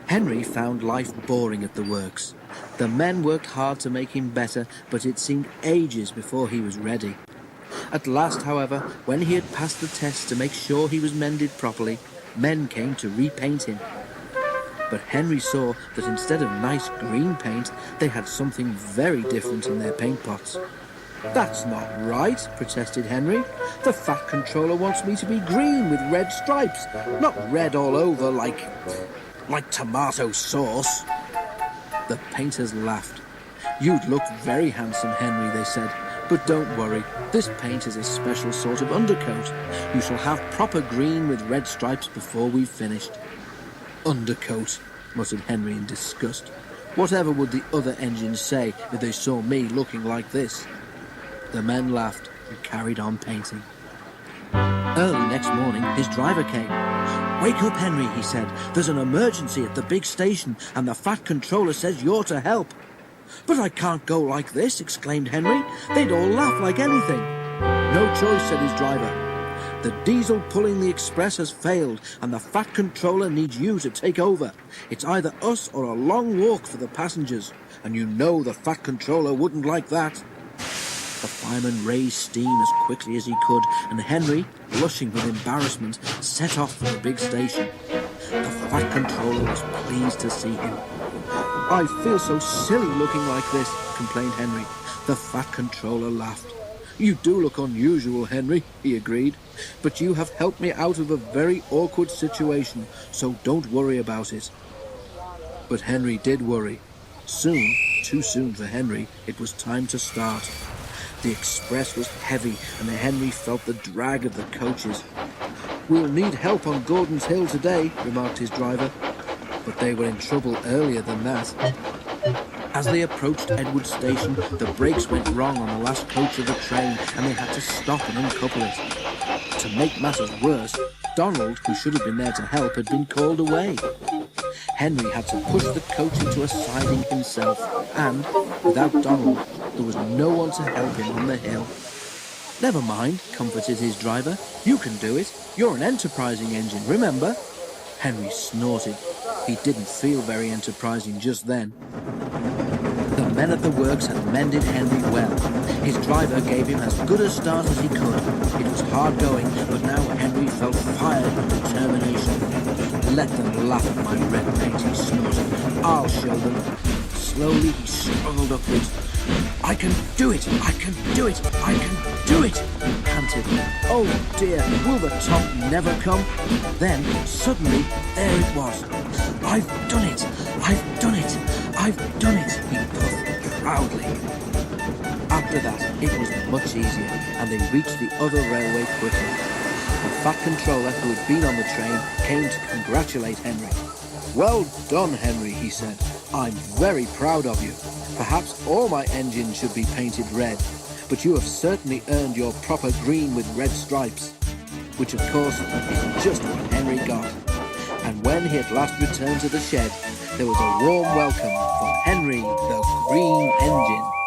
Henry found life boring at the works. The men worked hard to make him better, but it seemed ages before he was ready. At last, however, when he had passed the test to make sure he was mended properly, men came to repaint him. But Henry saw that instead of nice green paint, they had something very different in their paint pots. "That's not right," protested Henry. "The Fat Controller wants me to be green with red stripes, not red all over like tomato sauce." The painters laughed. "You'd look very handsome, Henry," they said. "But don't worry, this paint is a special sort of undercoat. You shall have proper green with red stripes before we've finished." "Undercoat," muttered Henry in disgust. "Whatever would the other engines say if they saw me looking like this?" The men laughed and carried on painting. Early next morning, his driver came. "Wake up, Henry," he said. "There's an emergency at the big station, and the Fat Controller says you're to help." "But I can't go like this," exclaimed Henry. "They'd all laugh like anything." "No choice," said his driver. "The diesel pulling the express has failed, and the Fat Controller needs you to take over. It's either us or a long walk for the passengers, and you know the Fat Controller wouldn't like that." The fireman raised steam as quickly as he could, and Henry, blushing with embarrassment, set off for the big station. The Fat Controller was pleased to see him. "I feel so silly looking like this," complained Henry. The Fat Controller laughed. "You do look unusual, Henry," he agreed, "but you have helped me out of a very awkward situation, so don't worry about it." But Henry did worry. Soon, too soon for Henry, it was time to start. The express was heavy, and Henry felt the drag of the coaches. "We'll need help on Gordon's Hill today," remarked his driver. But they were in trouble earlier than that. As they approached Edward Station, the brakes went wrong on the last coach of the train, and they had to stop and uncouple it. To make matters worse, Donald, who should have been there to help, had been called away. Henry had to push the coach into a siding himself, and, without Donald, there was no one to help him on the hill. "Never mind," comforted his driver. "You can do it. You're an enterprising engine, remember?" Henry snorted. He didn't feel very enterprising just then. The men at the works had mended Henry well. His driver gave him as good a start as he could. It was hard going, but now Henry felt fired with determination. "Let them laugh at my red paint," he snorted. "I'll show them." Slowly he struggled upwards. "I can do it! I can do it! I can do it!" he panted. "Oh dear, will the top never come?" Then, suddenly, there it was. "I've done it! I've done it! I've done it!" he puffed proudly. After that, it was much easier, and they reached the other railway quickly. The Fat Controller, who had been on the train, came to congratulate Henry. "Well done, Henry," he said. "I'm very proud of you. Perhaps all my engines should be painted red, but you have certainly earned your proper green with red stripes." Which, of course, is just what Henry got. And when he at last returned to the shed, there was a warm welcome for Henry the Green Engine.